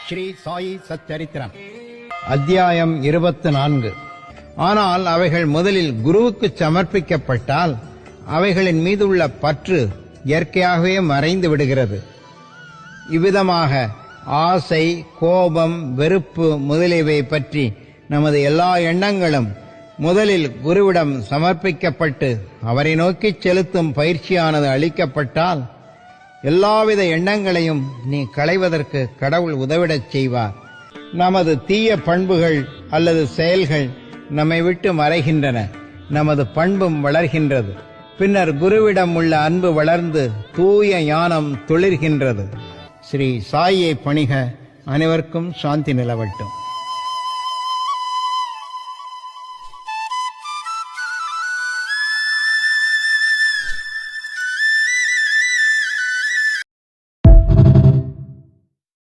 ஸ்ரீ சாயி சச்சரித்திரம் அத்தியாயம் 24. ஆனால் அவைகள் முதலில் குருவுக்கு சமர்ப்பிக்கப்பட்டால் அவைகளின் மீதுள்ள பற்று இயற்கையாகவே மறைந்து விடுகிறது. இவ்விதமாக ஆசை, கோபம், வெறுப்பு முதலியவை பற்றி நமது எல்லா எண்ணங்களும் முதலில் குருவிடம் சமர்ப்பிக்கப்பட்டு அவரை நோக்கி செலுத்தும் பயிற்சியானது அளிக்கப்பட்டால் எல்லாவித எண்ணங்களையும் நீ களைவதற்கு கடவுள் உதவிடச் செய்வார். நமது தீய பண்புகள் அல்லது செயல்கள் நம்மை விட்டு மறைகின்றன, நமது பண்பும் வளர்கின்றது. பின்னர் குருவிடம் உள்ள அன்பு வளர்ந்து தூய ஞானம் துளிர்கின்றது. ஸ்ரீ சாயியை பணிக. அனைவருக்கும் சாந்தி நிலவட்டும்.